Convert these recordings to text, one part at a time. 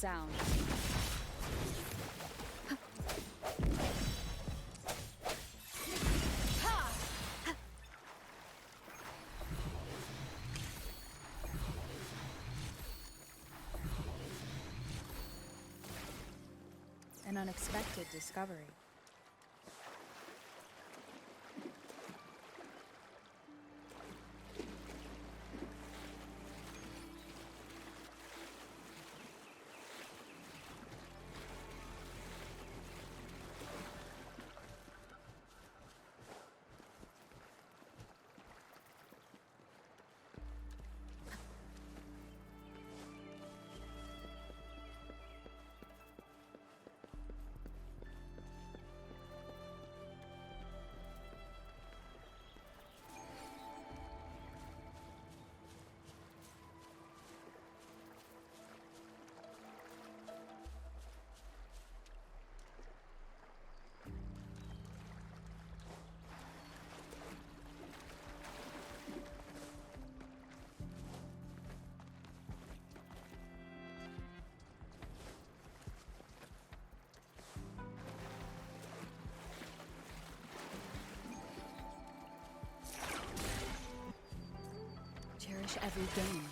sound. An unexpected discovery. Cherish every game.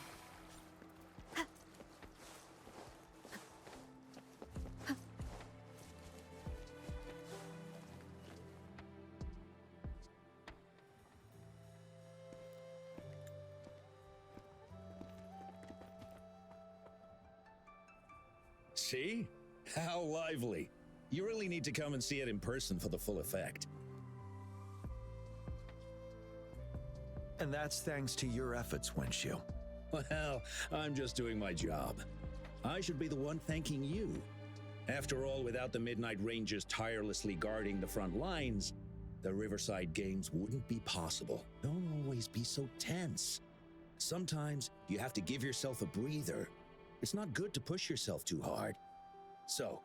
See? How lively. You really need to come and see it in person for the full effect. And that's thanks to your efforts, Wenshu. Well, I'm just doing my job. I should be the one thanking you. After all, without the Midnight Rangers tirelessly guarding the front lines, the Riverside Games wouldn't be possible. Don't always be so tense. Sometimes you have to give yourself a breather. It's not good to push yourself too hard. So,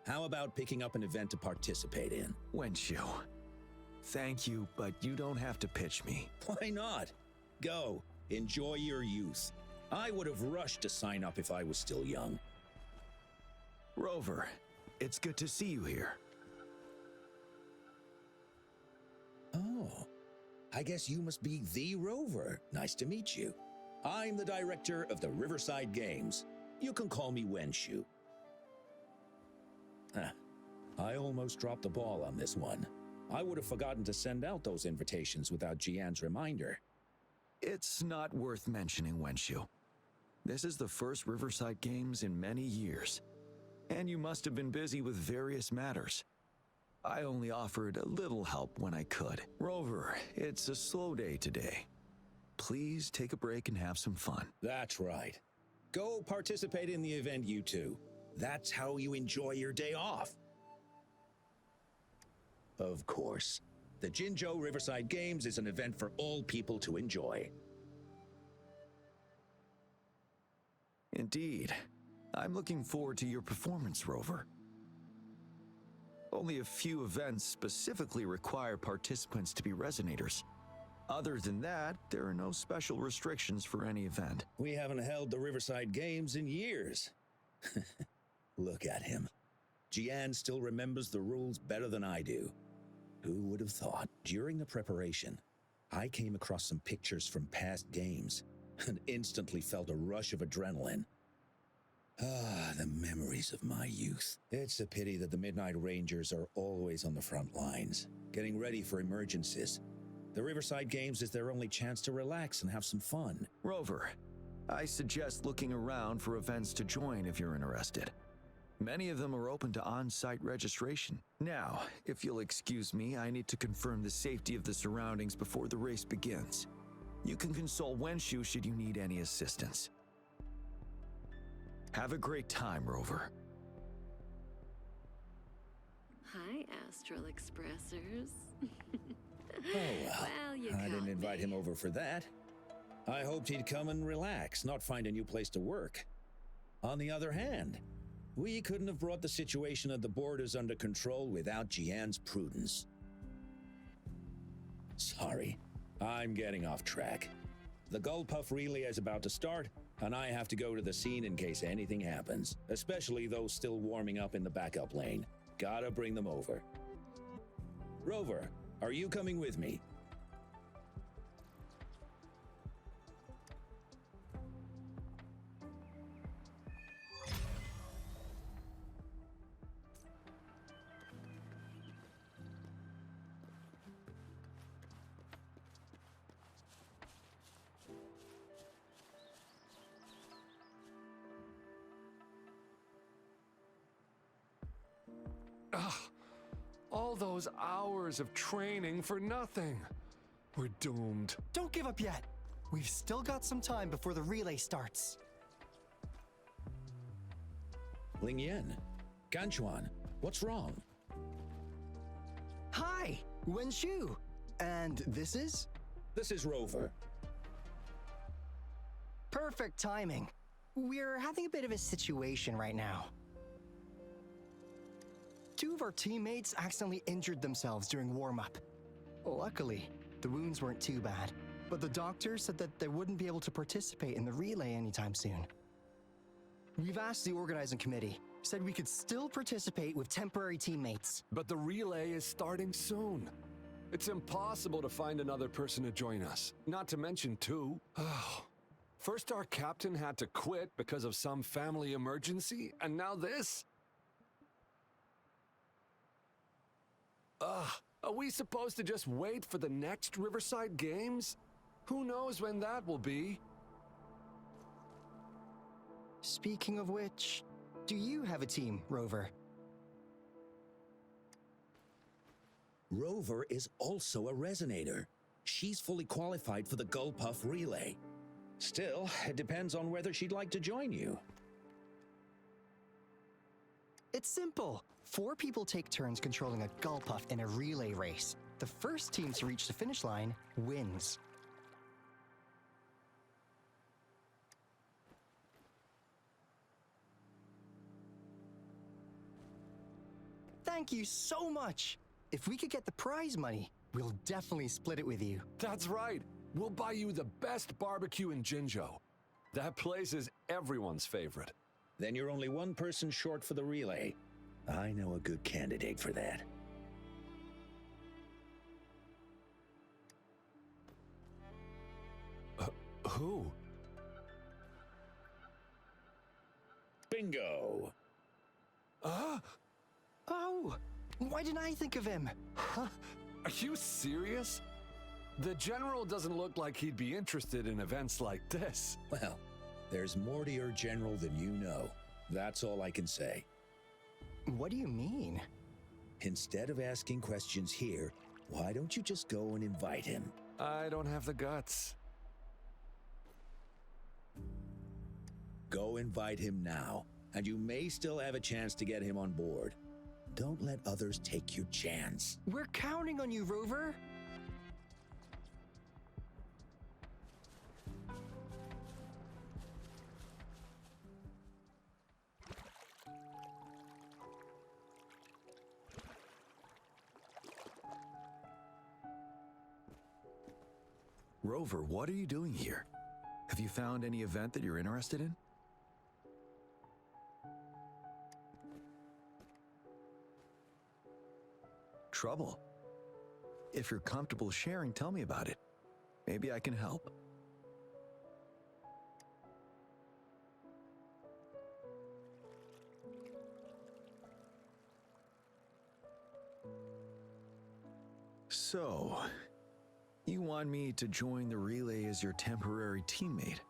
how about picking up an event to participate in? Wenshu, thank you, but you don't have to pitch me. Why not? Go, enjoy your youth. I would have rushed to sign up if I was still young. Rover, it's good to see you here. Oh, I guess you must be the Rover. Nice to meet you. I'm the director of the Riverside Games. You can call me Wenshu. I almost dropped the ball on this one. I would have forgotten to send out those invitations without Jiyan's reminder. It's not worth mentioning, Wenshu. This is the first Riverside Games in many years, and you must have been busy with various matters. I only offered a little help when I could. Rover, it's a slow day today. Please take a break and have some fun. That's right. Go participate in the event, you two. That's how you enjoy your day off. Of course, the Jinzhou Riverside Games is an event for all people to enjoy. Indeed. I'm looking forward to your performance, Rover. Only a few events specifically require participants to be resonators. Other than that, there are no special restrictions for any event. We haven't held the Riverside Games in years. Look at him. Jiyan still remembers the rules better than I do. Who would have thought? During the preparation, I came across some pictures from past games and instantly felt a rush of adrenaline. Ah, the memories of my youth. It's a pity that the Midnight Rangers are always on the front lines, getting ready for emergencies. The Riverside Games is their only chance to relax and have some fun. Rover, I suggest looking around for events to join if you're interested. Many of them are open to on-site registration. Now, if you'll excuse me, I need to confirm the safety of the surroundings before the race begins. You can consult Wenshu should you need any assistance. Have a great time, Rover. Hi, Astral Expressers. Oh, well, you I didn't caught invite me. him over for that. I hoped he'd come and relax, not find a new place to work. On the other hand, we couldn't have brought the situation at the borders under control without Jiyan's prudence. Sorry, I'm getting off track. The Gull Puff relay is about to start, and I have to go to the scene in case anything happens, especially those still warming up in the backup lane. Gotta bring them over. Rover, are you coming with me? All those hours of training for nothing. We're doomed. Don't give up yet. We've still got some time before the relay starts. Ling Yan, Ganchuan, what's wrong? Hi, Wenshu. And this is? This is Rover. Perfect timing. We're having a bit of a situation right now. Two of our teammates accidentally injured themselves during warm-up. Luckily, the wounds weren't too bad, but the doctor said that they wouldn't be able to participate in the relay anytime soon. We've asked the organizing committee, said we could still participate with temporary teammates. But the relay is starting soon. It's impossible to find another person to join us, not to mention two. First our captain had to quit because of some family emergency, and now this? Are we supposed to just wait for the next Riverside Games? Who knows when that will be? Speaking of which, do you have a team, Rover? Rover is also a resonator. She's fully qualified for the Gullpuff Relay. Still, it depends on whether she'd like to join you. It's simple. 4 people take turns controlling a Gullpuff in a relay race. The first team to reach the finish line wins. Thank you so much. If we could get the prize money, we'll definitely split it with you. That's right. We'll buy you the best barbecue in Jinzhou. That place is everyone's favorite. Then you're only one person short for the relay. I know a good candidate for that. Who? Bingo! Oh, why didn't I think of him? Are you serious? The General doesn't look like he'd be interested in events like this. Well, there's more to your general than you know. That's all I can say. What do you mean? Instead of asking questions here, why don't you just go and invite him? I don't have the guts. Go invite him now, and you may still have a chance to get him on board. Don't let others take your chance. We're counting on you, Rover. Rover, what are you doing here? Have you found any event that you're interested in? Trouble? If you're comfortable sharing, tell me about it. Maybe I can help. So, you want me to join the relay as your temporary teammate?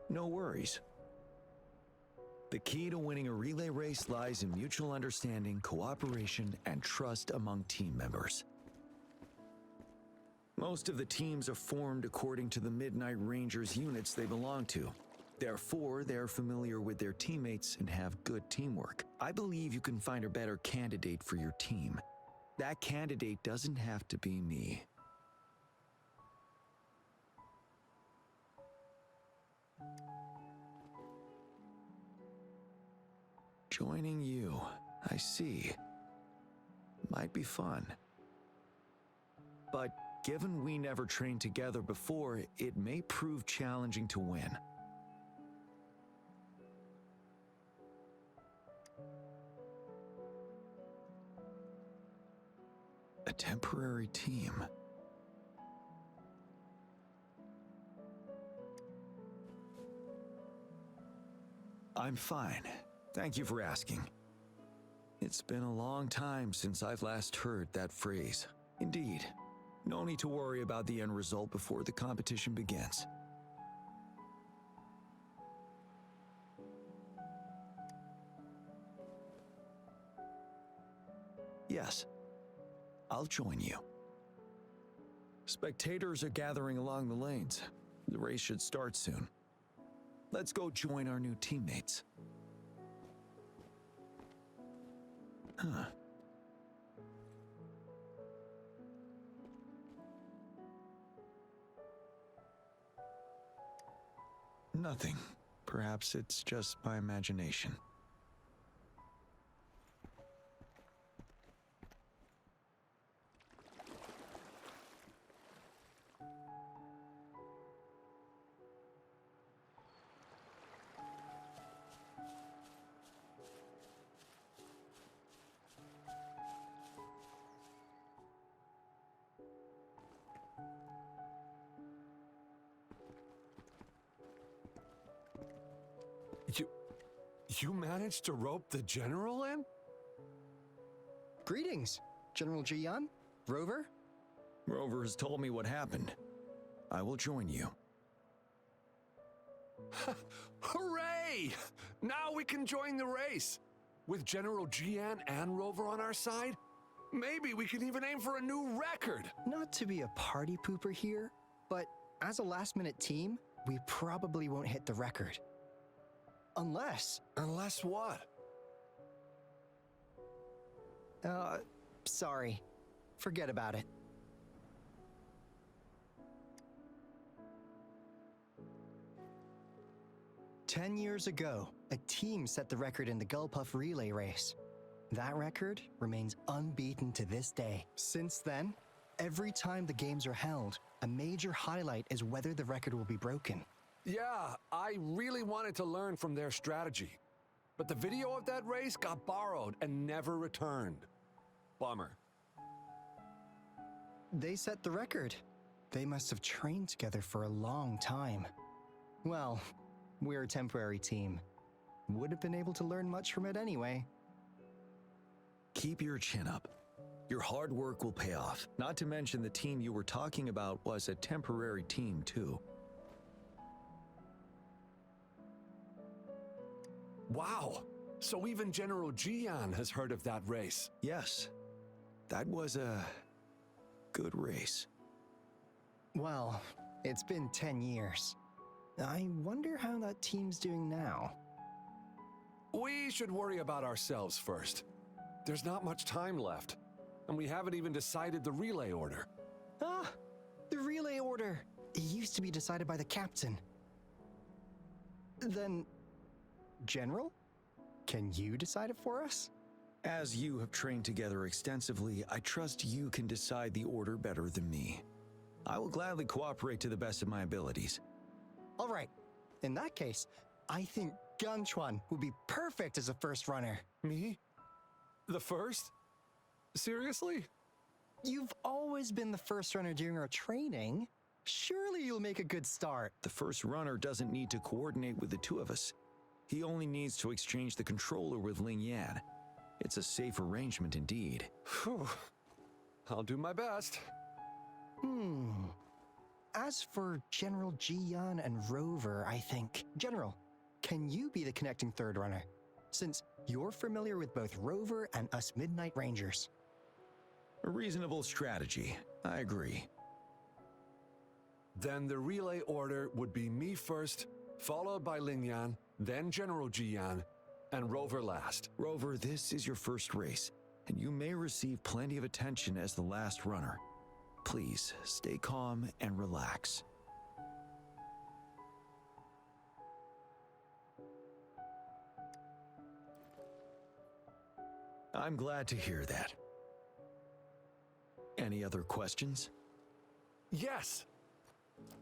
No worries. The key to winning a relay race lies in mutual understanding, cooperation, and trust among team members. Most of the teams are formed according to the Midnight Rangers units they belong to. Therefore, they're familiar with their teammates and have good teamwork. I believe you can find a better candidate for your team. That candidate doesn't have to be me. Joining you. I see. Might be fun. But given we never trained together before, it may prove challenging to win. A temporary team. I'm fine. Thank you for asking. It's been a long time since I've last heard that phrase. Indeed, no need to worry about the end result before the competition begins. Yes, I'll join you. Spectators are gathering along the lanes. The race should start soon. Let's go join our new teammates. Huh. Nothing. Perhaps it's just my imagination. You managed to rope the general in? Greetings, General Jiyan, Rover. Rover has told me what happened. I will join you. Hooray! Now we can join the race. With General Jiyan and Rover on our side, maybe we can even aim for a new record. Not to be a party pooper here, but as a last-minute team, we probably won't hit the record. Unless... Unless what? Sorry. Forget about it. "10 years ago, a team set the record in the Gullpuff relay race. That record remains unbeaten to this day. Since then, every time the games are held, a major highlight is whether the record will be broken. Yeah, I really wanted to learn from their strategy. But the video of that race got borrowed and never returned. Bummer. They set the record. They must have trained together for a long time. Well, we're a temporary team. Would have been able to learn much from it anyway. Keep your chin up. Your hard work will pay off. Not to mention the team you were talking about was a temporary team too. Wow, so even General Jiyan has heard of that race. Yes, that was a good race. Well, it's been 10 years. I wonder how that team's doing now. We should worry about ourselves first. There's not much time left, and we haven't even decided the relay order. Ah, the relay order. It used to be decided by the captain. Then, General, can you decide it for us? As you have trained together extensively, I trust you can decide the order better than me. I will gladly cooperate to the best of my abilities. All right. In that case, I think Gunchuan would be perfect as a first runner. Me? The first? Seriously? You've always been the first runner during our training. Surely you'll make a good start. The first runner doesn't need to coordinate with the two of us. He only needs to exchange the controller with Ling Yan. It's a safe arrangement indeed. Phew. I'll do my best. As for General Jiyan and Rover, I think... General, can you be the connecting third runner? Since you're familiar with both Rover and us Midnight Rangers. A reasonable strategy. I agree. Then the relay order would be me first, followed by Ling Yan, then General Jiyan, and Rover last. Rover, this is your first race, and you may receive plenty of attention as the last runner. Please, stay calm and relax. I'm glad to hear that. Any other questions? Yes!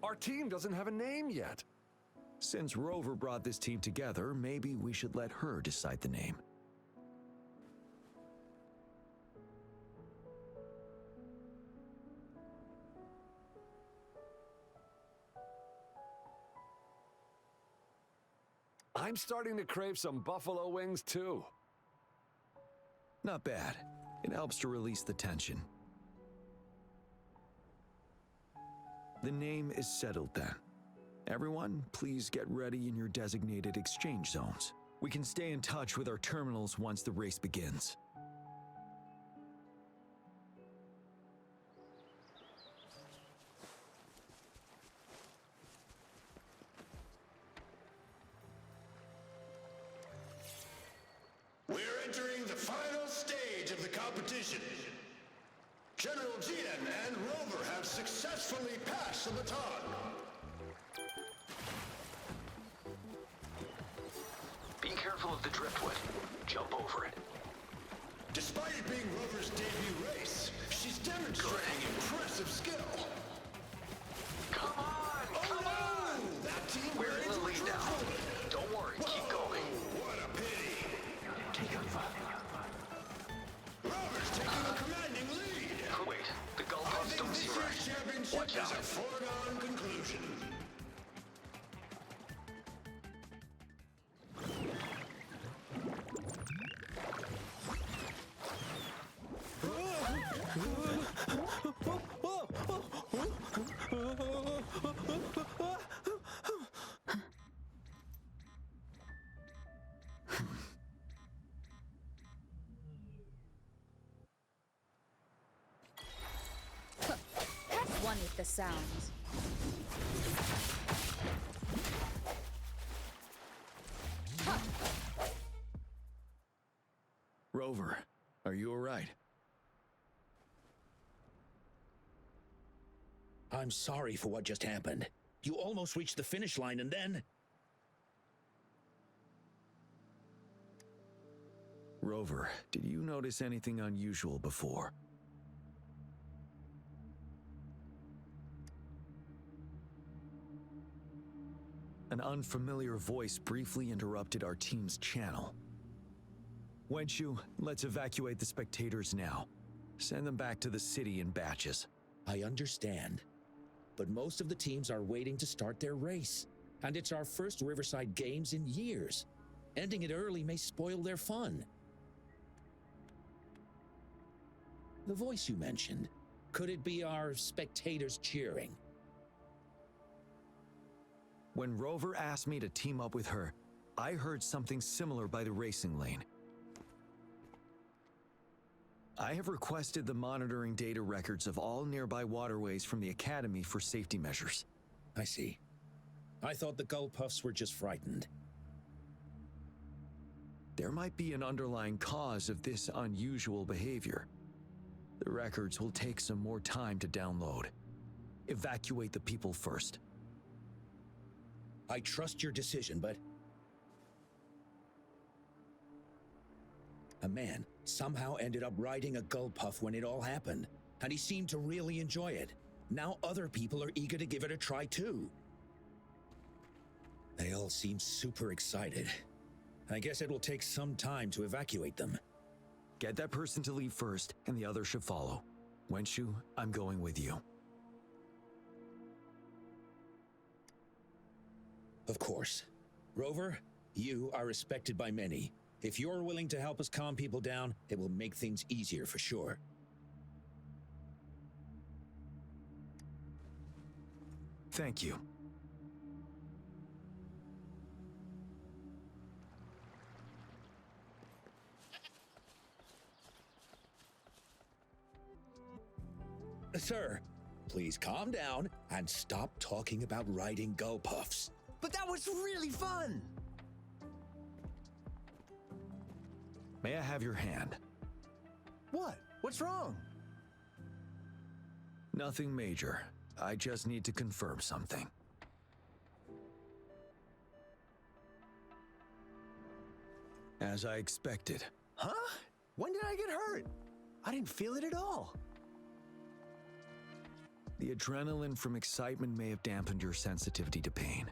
Our team doesn't have a name yet. Since Rover brought this team together, maybe we should let her decide the name. I'm starting to crave some buffalo wings too. Not bad. It helps to release the tension. The name is settled then. Everyone, please get ready in your designated exchange zones. We can stay in touch with our terminals once the race begins. We're entering the final stage of the competition. General Jiyan and Rover have successfully passed the baton. Be careful of the driftwood. Jump over it. Despite it being Rover's debut race, she's demonstrating impressive skill. Come on! Oh no! That team We're in the lead now. Don't worry, keep going. What a pity. Take over. Rover's taking a commanding lead. Wait, the I goalposts think don't this seem year's right. championship Watch is out. a foregone conclusion. Have one with the sounds. Rover, are you alright? I'm sorry for what just happened. You almost reached the finish line and then... Rover, did you notice anything unusual before? An unfamiliar voice briefly interrupted our team's channel. Wenshu, let's evacuate the spectators now. Send them back to the city in batches. I understand. But most of the teams are waiting to start their race. And it's our first Riverside Games in years. Ending it early may spoil their fun. The voice you mentioned, could it be our spectators cheering? When Rover asked me to team up with her, I heard something similar by the racing lane. I have requested the monitoring data records of all nearby waterways from the Academy for safety measures. I see. I thought the gull puffs were just frightened. There might be an underlying cause of this unusual behavior. The records will take some more time to download. Evacuate the people first. I trust your decision, but... A man somehow ended up riding a gull puff when it all happened, and he seemed to really enjoy it. Now other people are eager to give it a try too. They all seem super excited. I guess it will take some time to evacuate them. Get that person to leave first, and the others should follow. Wenshu, I'm going with you. Of course. Rover, you are respected by many. If you're willing to help us calm people down, it will make things easier for sure. Thank you. Sir, please calm down and stop talking about riding gull puffs. But that was really fun! May I have your hand? What? What's wrong? Nothing major. I just need to confirm something. As I expected. Huh? When did I get hurt? I didn't feel it at all. The adrenaline from excitement may have dampened your sensitivity to pain.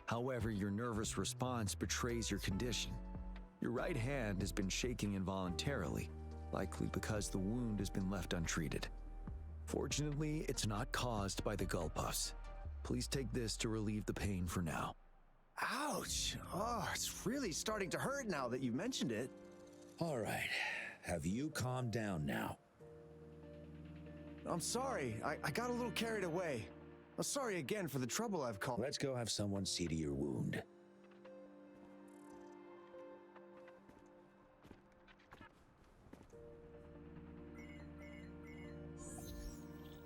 However, your nervous response betrays your condition. Your right hand has been shaking involuntarily, likely because the wound has been left untreated. Fortunately, it's not caused by the gull puffs. Please take this to relieve the pain for now. Ouch! Oh, it's really starting to hurt now that you mentioned it. All right. Have you calmed down now? I'm sorry. I got a little carried away. I'm sorry again for the trouble I've caused. Let's go have someone see to your wound.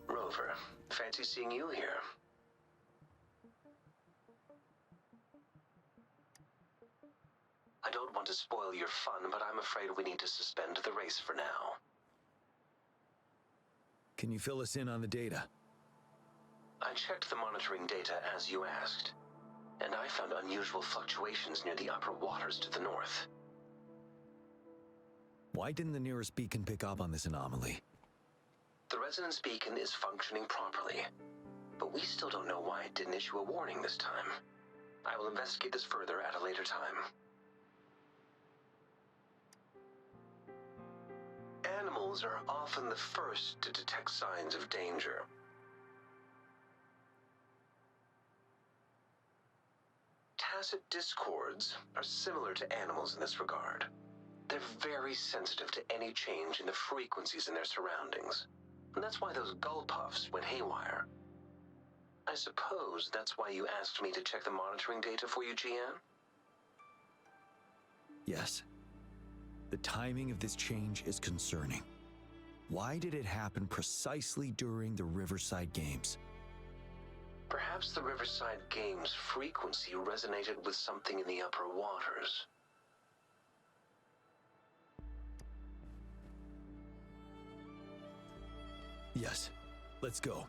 Rover, fancy seeing you here. I don't want to spoil your fun, but I'm afraid we need to suspend the race for now. Can you fill us in on the data? I checked the monitoring data as you asked, and I found unusual fluctuations near the upper waters to the north. Why didn't the nearest beacon pick up on this anomaly? The resonance beacon is functioning properly, but we still don't know why it didn't issue a warning this time. I will investigate this further at a later time. Animals are often the first to detect signs of danger. Tacit discords are similar to animals in this regard. They're very sensitive to any change in the frequencies in their surroundings. And that's why those gull puffs went haywire. I suppose that's why you asked me to check the monitoring data for you, Jiyan? Yes. The timing of this change is concerning. Why did it happen precisely during the Riverside Games? Perhaps the Riverside Games frequency resonated with something in the upper waters. Yes. Let's go.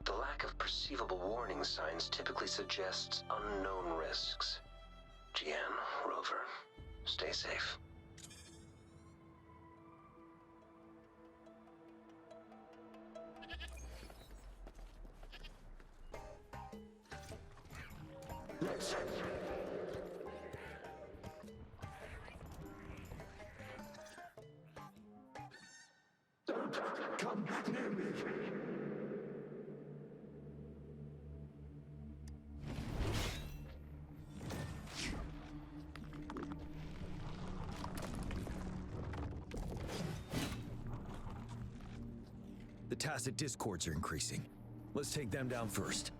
The lack of perceivable warning signs typically suggests unknown risks. Jiyan, Rover, stay safe. Don't come near me. The tacit discords are increasing. Let's take them down first.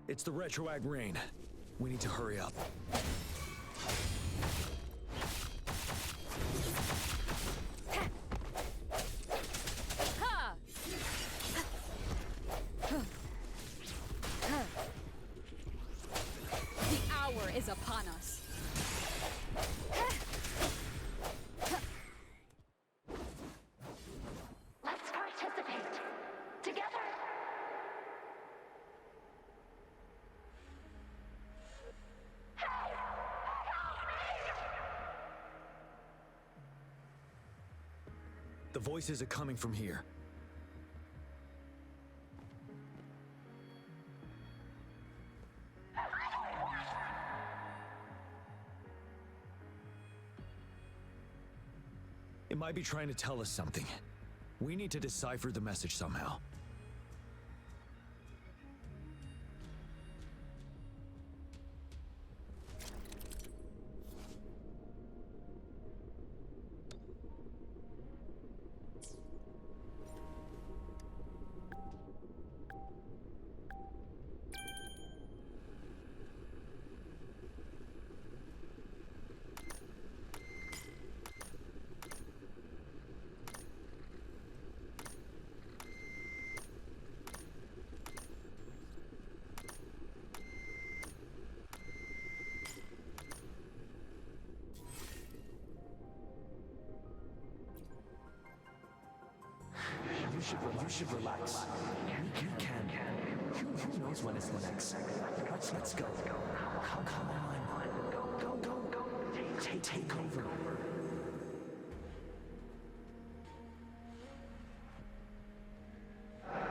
It's the retroact rain. We need to hurry up. The hour is upon us. Let's participate together. The voices are coming from here. It might be trying to tell us something. We need to decipher the message somehow. You should relax. You can. Who knows when it's the next? Let's go. Come on. Go. Take over.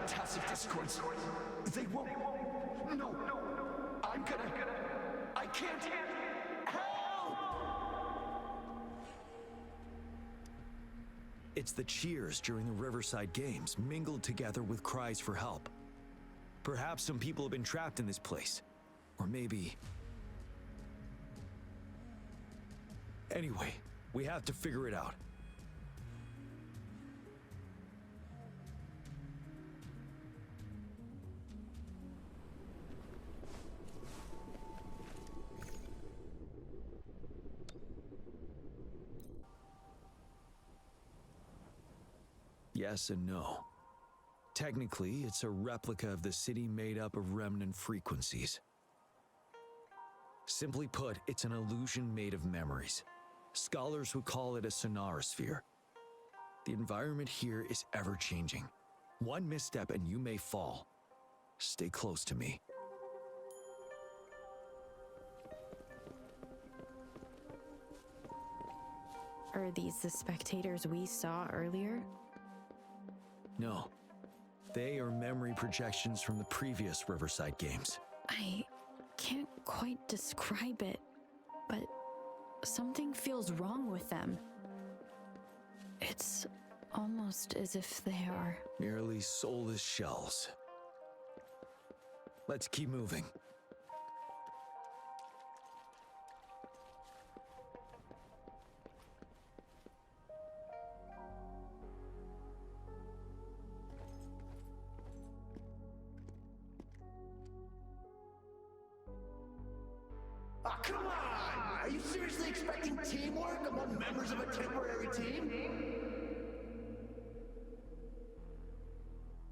Tacit discords. They won't. No. I can't. Help! It's the cheers during the Riverside Games mingled together with cries for help. Perhaps some people have been trapped in this place. Or maybe... Anyway, we have to figure it out. Yes and no. Technically, it's a replica of the city made up of remnant frequencies. Simply put, it's an illusion made of memories. Scholars would call it a sonorosphere. The environment here is ever-changing. One misstep and you may fall. Stay close to me. Are these the spectators we saw earlier? No. They are memory projections from the previous Riverside Games. I can't quite describe it, but something feels wrong with them. It's almost as if they are Merely soulless shells. Let's keep moving. Ah, come on! Are you seriously expecting teamwork among members of a temporary team?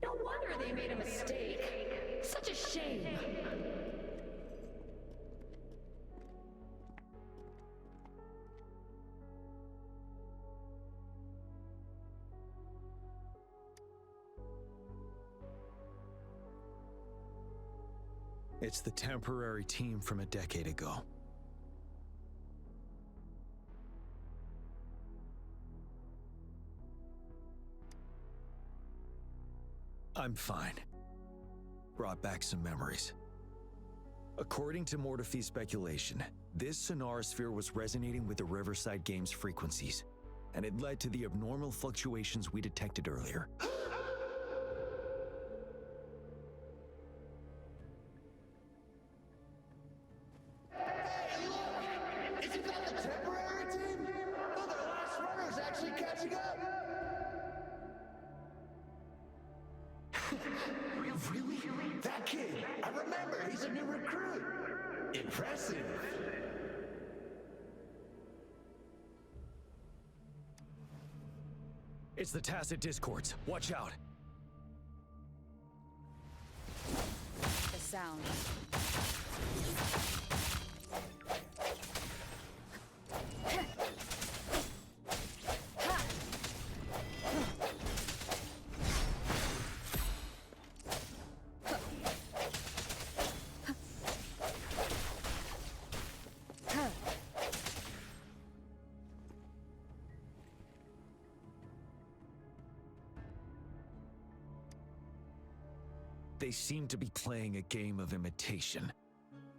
No wonder they made a mistake. Such a shame. It's the temporary team from a decade ago. I'm fine. Brought back some memories. According to Mortefy's speculation, this sonorosphere was resonating with the Riverside Games frequencies, and it led to the abnormal fluctuations we detected earlier. Isn't that the temporary team? Oh, their last runner's actually catching up! Really? That kid! I remember, he's a new recruit! Impressive! It's the tacit discords. Watch out. The sound. They seem to be playing a game of imitation.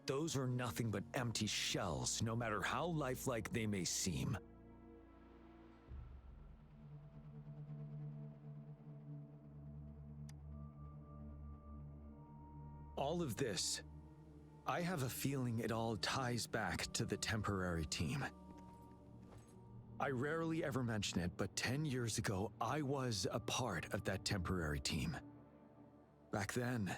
Those are nothing but empty shells, no matter how lifelike they may seem. All of this, I have a feeling it all ties back to the temporary team. I rarely ever mention it, but 10 years ago, I was a part of that temporary team. Back then,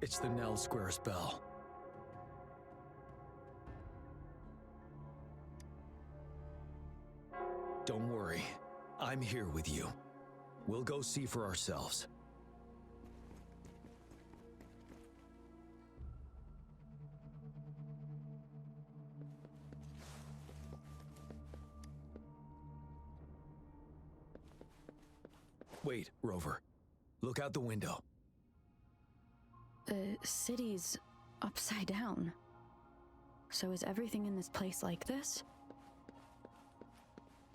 it's the Nell Squares bell. Don't worry, I'm here with you. We'll go see for ourselves. Wait, Rover. Look out the window. The city's upside down. So is everything in this place like this?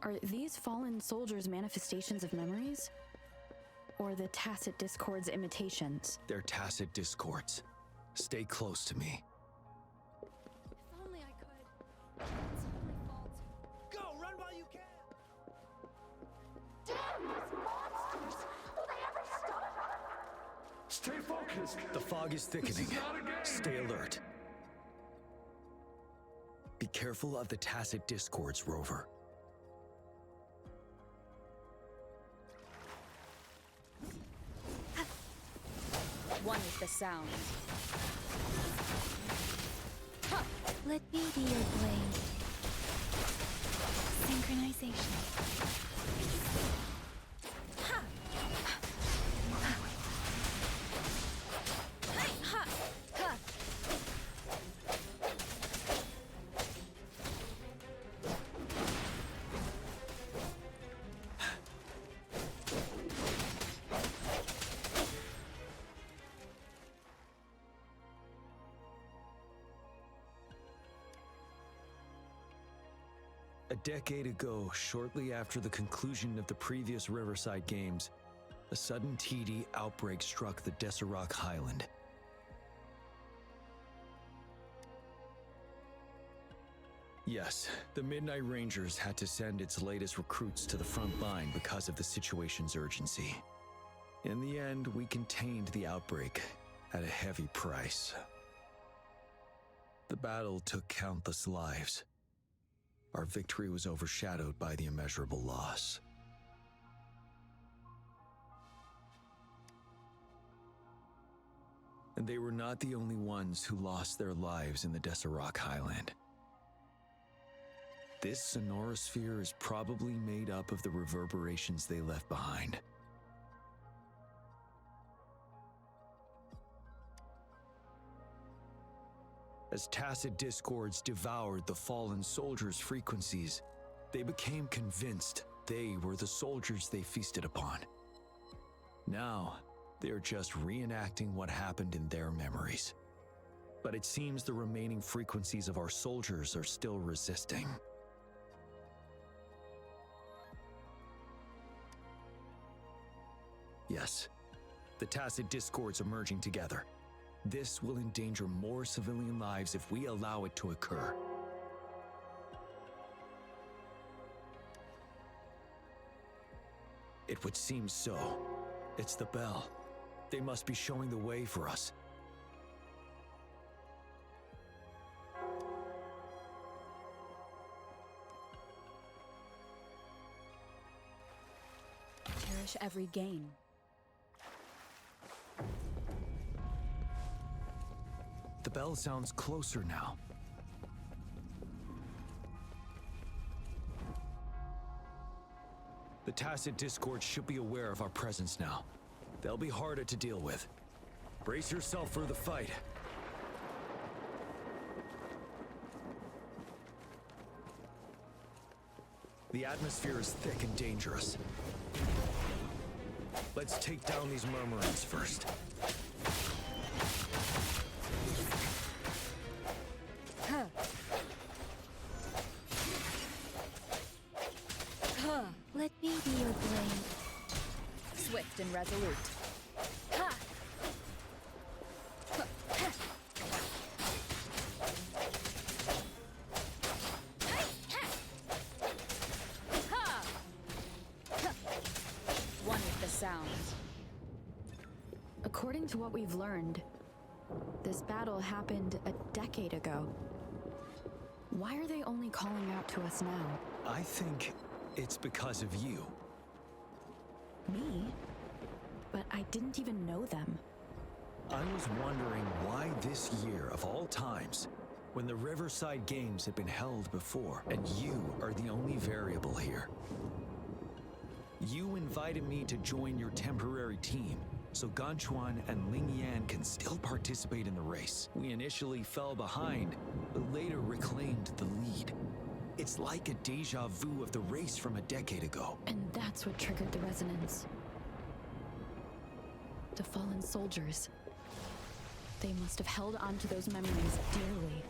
Are these fallen soldiers manifestations of memories? Or the Tacit Discord's imitations? They're Tacit Discords. Stay close to me. If only I could. It's only fault. Go, run while you can! Damn these monsters! Will they ever stop? Stay focused. The fog is thickening. Stay alert. Be careful of the Tacit Discords, Rover. One with the sound. Let me be your blade. Synchronization. A decade ago, shortly after the conclusion of the previous Riverside Games, a sudden TD outbreak struck the Desirok Highland. Yes, the Midnight Rangers had to send its latest recruits to the front line because of the situation's urgency. In the end, we contained the outbreak at a heavy price. The battle took countless lives. Our victory was overshadowed by the immeasurable loss. And they were not the only ones who lost their lives in the Desirok Highland. This sonorosphere is probably made up of the reverberations they left behind. As Tacit Discords devoured the fallen soldiers' frequencies, they became convinced they were the soldiers they feasted upon. Now, they're just reenacting what happened in their memories. But it seems the remaining frequencies of our soldiers are still resisting. Yes, the Tacit Discords are merging together. This will endanger more civilian lives if we allow it to occur. It would seem so. It's the bell. They must be showing the way for us. Cherish every gain. The bell sounds closer now. The Tacit Discord should be aware of our presence now. They'll be harder to deal with. Brace yourself for the fight. The atmosphere is thick and dangerous. Let's take down these murmurings first. Let me be your blade. Swift and resolute. Ha! One with the sound. According to what we've learned, this battle happened a decade ago. Why are they only calling out to us now? I think it's because of you. Me? But I didn't even know them. I was wondering why this year of all times, when the Riverside Games had been held before, and you are the only variable here. You invited me to join your temporary team, so Ganchuan and Ling Yan can still participate in the race. We initially fell behind, but later reclaimed the lead. It's like a deja vu of the race from a decade ago. And that's what triggered the resonance. to fallen soldiers. They must have held on to those memories dearly.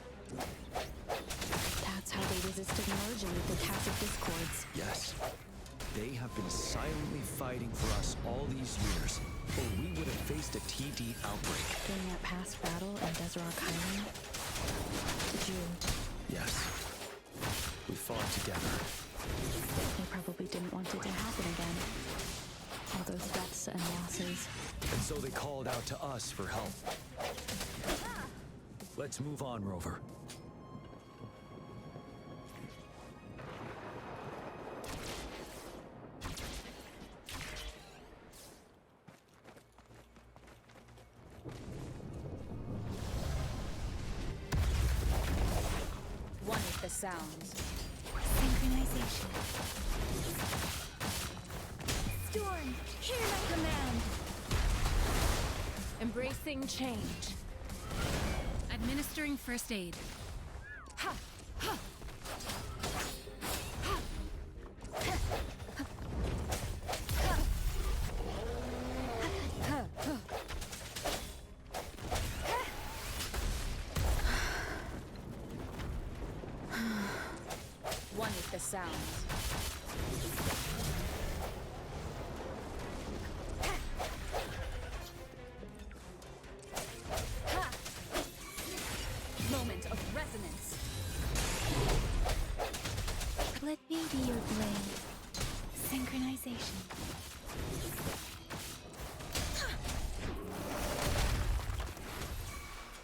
That's how they resisted merging with the Tacit Discords. Yes. They have been silently fighting for us all these years, or we would have faced a TD outbreak. During that past battle in Desert Island, did you... Yes. We fought together. They probably didn't want it to happen again. All those deaths and losses. And so they called out to us for help. Let's move on, Rover. One is the sounds. Synchronization. Storm, hear my command. Embracing change. Administering first aid. Ha! Ha! One is the sounds. Moment of resonance. Let me be your blade. Synchronization.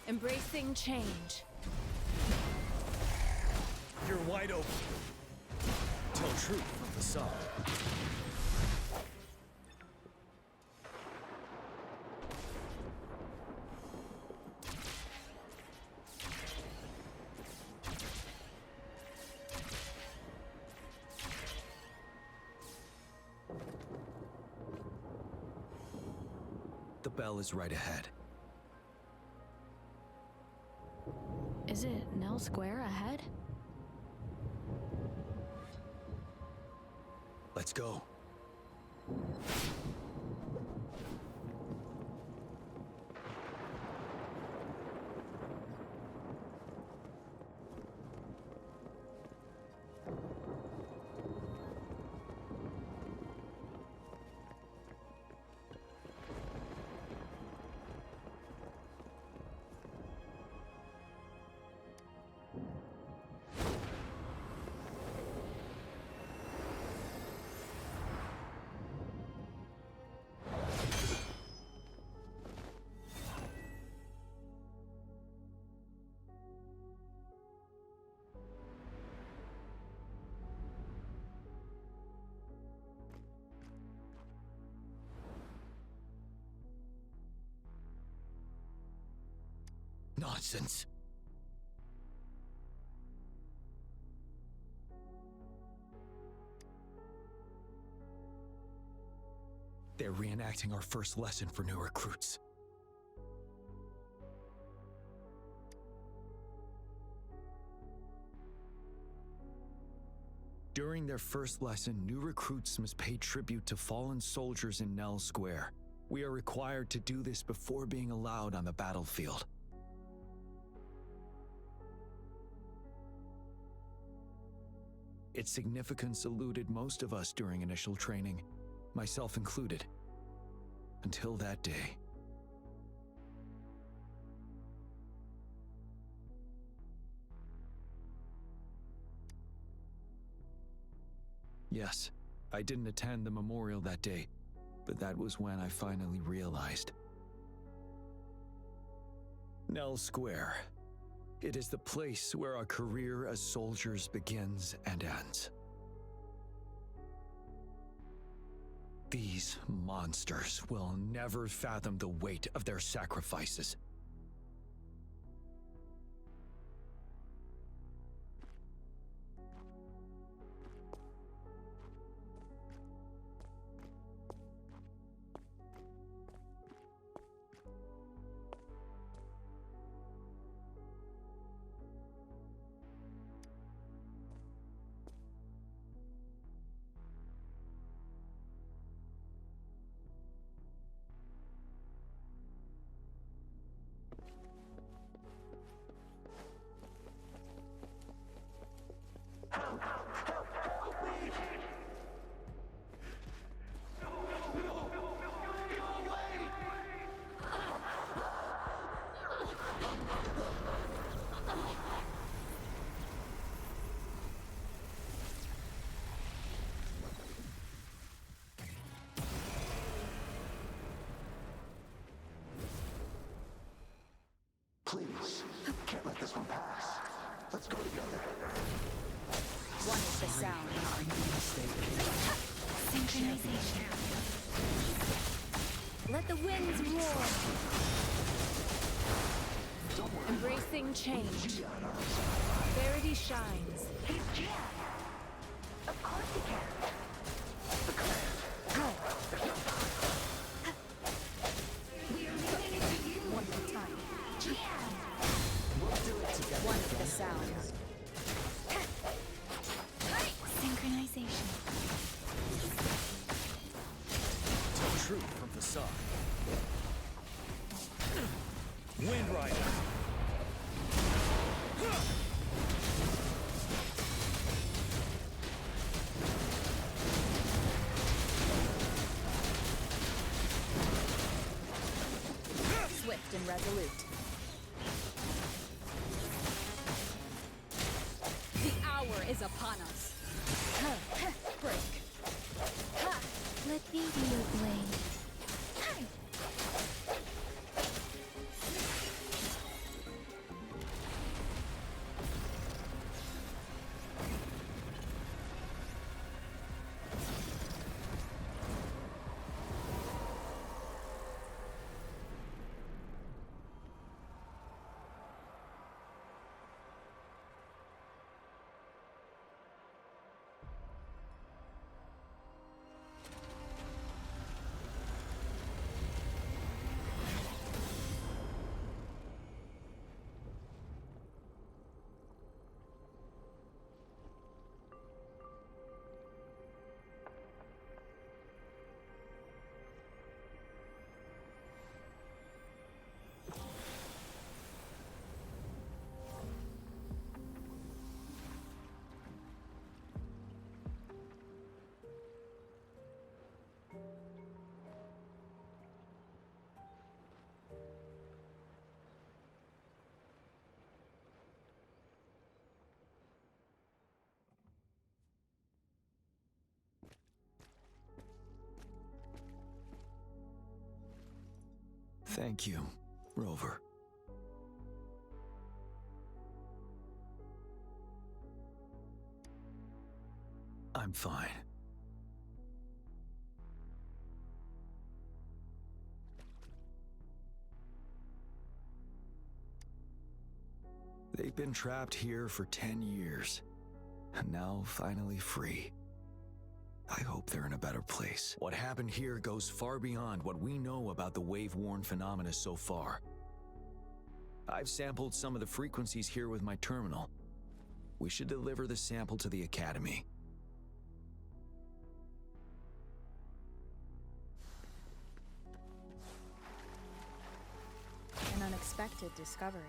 Embracing change. You're wide open. Tell truth from the sun. The bell is right ahead. Is it Nell Square ahead? Let's go. Nonsense. They're reenacting our first lesson for new recruits. During their first lesson, new recruits must pay tribute to fallen soldiers in Nell Square. We are required to do this before being allowed on the battlefield. Its significance eluded most of us during initial training, myself included, until that day. Yes, I didn't attend the memorial that day, but that was when I finally realized. Nell Square. It is the place where our career as soldiers begins and ends. These monsters will never fathom the weight of their sacrifices. Please, can't let this one pass. Let's go together. One is the sound. Synchronization. Let the winds roar. Embracing change. Verity shines. He's Jiyan. Of course he can. The command. Go. We are leaving it to you. One at a time. Jiyan. We'll do it together. One is the sound. Synchronization. Tell truth from facade. Wind Rider. Swift and resolute. The hour is upon us. Break. Let me be your blade. Thank you, Rover. I'm fine. They've been trapped here for 10 years, and now finally free. I hope they're in a better place. What happened here goes far beyond what we know about the wave-worn phenomena so far. I've sampled some of the frequencies here with my terminal. We should deliver the sample to the Academy. An unexpected discovery.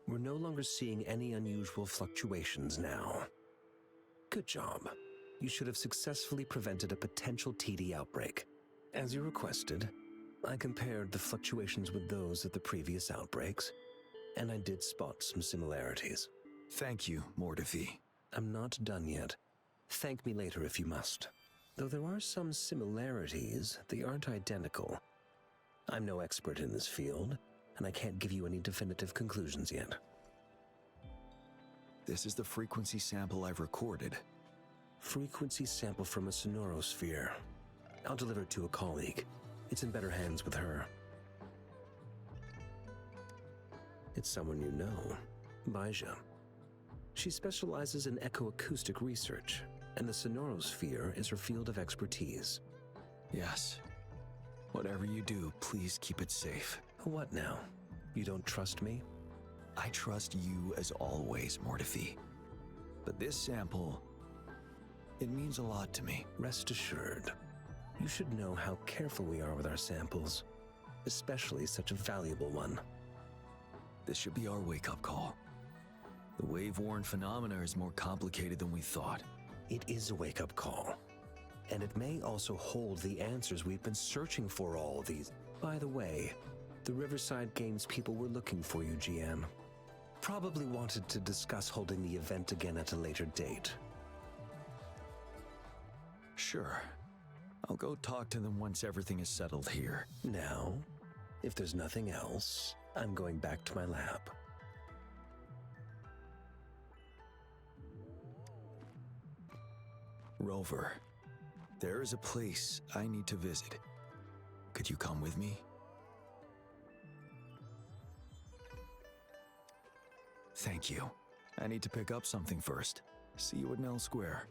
We're no longer seeing any unusual fluctuations now. Good job. You should have successfully prevented a potential TD outbreak. As you requested, I compared the fluctuations with those of the previous outbreaks, and I did spot some similarities. Thank you, Mordevi. I'm not done yet. Thank me later if you must. Though there are some similarities, they aren't identical. I'm no expert in this field, and I can't give you any definitive conclusions yet. This is the frequency sample I've recorded. Frequency sample from a sonorosphere. I'll deliver it to a colleague. It's in better hands with her. It's someone you know, Baija. She specializes in echoacoustic research, and the sonorosphere is her field of expertise. Yes. Whatever you do, please keep it safe. What now? You don't trust me? I trust you as always, Mordevi. But this sample, it means a lot to me. Rest assured. You should know how careful we are with our samples, especially such a valuable one. This should be our wake-up call. The wave-worn phenomena is more complicated than we thought. It is a wake-up call. And it may also hold the answers we've been searching for all these. By the way, the Riverside Games people were looking for you, Jiyan. Probably wanted to discuss holding the event again at a later date. Sure. I'll go talk to them once everything is settled here. Now, if there's nothing else, I'm going back to my lab. Rover, there is a place I need to visit. Could you come with me? Thank you. I need to pick up something first. See you at Nell Square.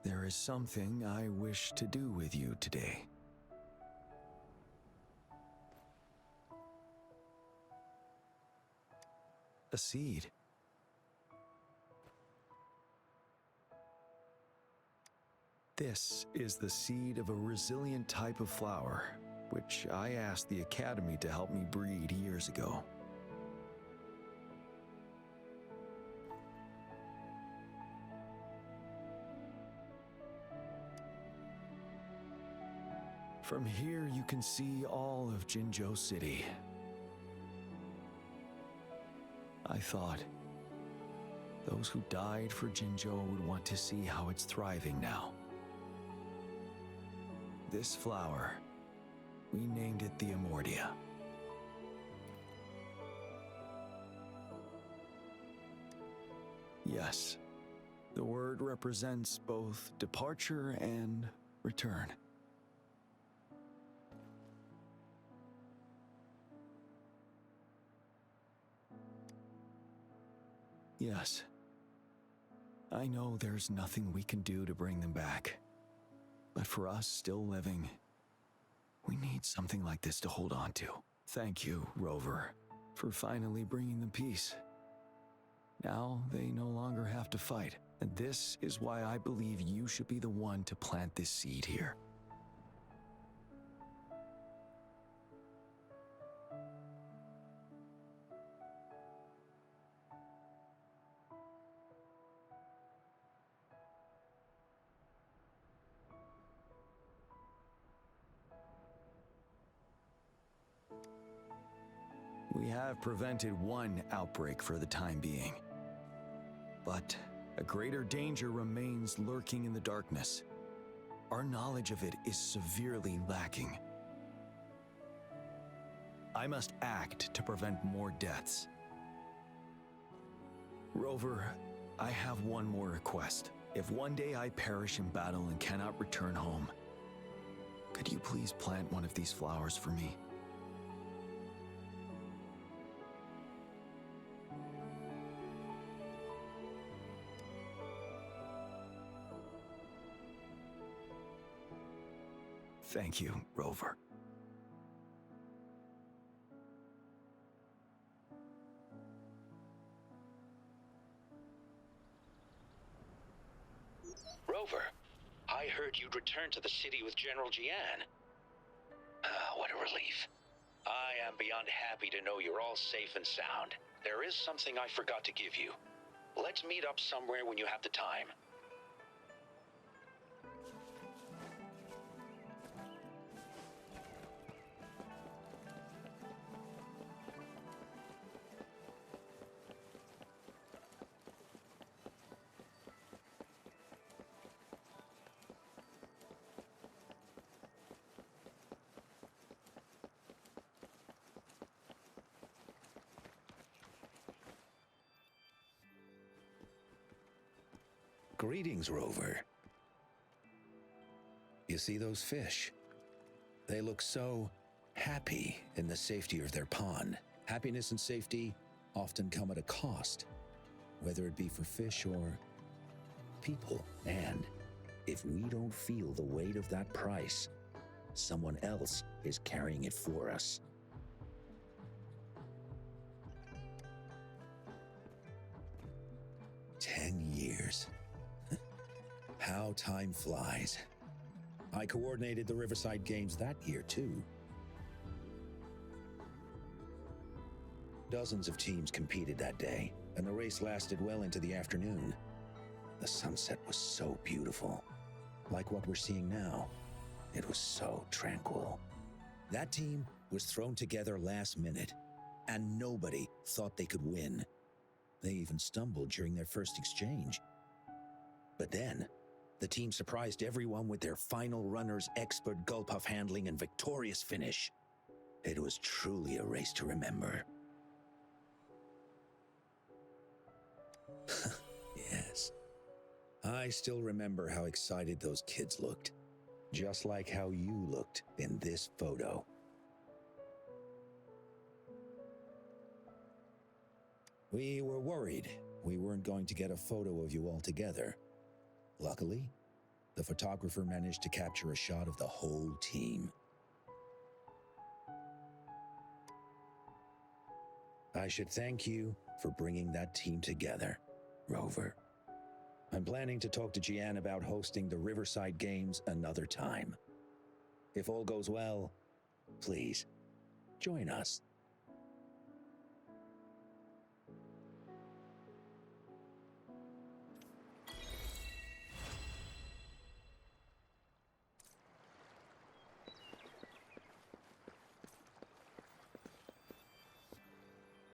There is something I wish to do with you today. A seed. This is the seed of a resilient type of flower, which I asked the Academy to help me breed years ago. From here, you can see all of Jinzhou City. I thought those who died for Jinzhou would want to see how it's thriving now. This flower, we named it the Amordia. Yes, the word represents both departure and return. Yes. I know there's nothing we can do to bring them back. But for us still living, we need something like this to hold on to. Thank you, Rover, for finally bringing them peace. Now they no longer have to fight, and this is why I believe you should be the one to plant this seed here. We have prevented one outbreak for the time being. But a greater danger remains lurking in the darkness. Our knowledge of it is severely lacking. I must act to prevent more deaths. Rover, I have one more request. If one day I perish in battle and cannot return home, could you please plant one of these flowers for me? Thank you, Rover. Rover, I heard you'd returned to the city with General Jiyan. What a relief. I am beyond happy to know you're all safe and sound. There is something I forgot to give you. Let's meet up somewhere when you have the time. Greetings, Rover. You see those fish? They look so happy in the safety of their pond. Happiness and safety often come at a cost, whether it be for fish or people. And if we don't feel the weight of that price, someone else is carrying it for us. Years. How time flies. I coordinated the Riverside Games that year, too. Dozens of teams competed that day, and the race lasted well into the afternoon. The sunset was so beautiful. Like what we're seeing now, it was so tranquil. That team was thrown together last minute, and nobody thought they could win. They even stumbled during their first exchange. But then, the team surprised everyone with their final runner's expert gulpuff handling and victorious finish. It was truly a race to remember. Yes. I still remember how excited those kids looked. Just like how you looked in this photo. We were worried we weren't going to get a photo of you all together. Luckily, the photographer managed to capture a shot of the whole team. I should thank you for bringing that team together, Rover. I'm planning to talk to Jiyan about hosting the Riverside Games another time. If all goes well, please, join us.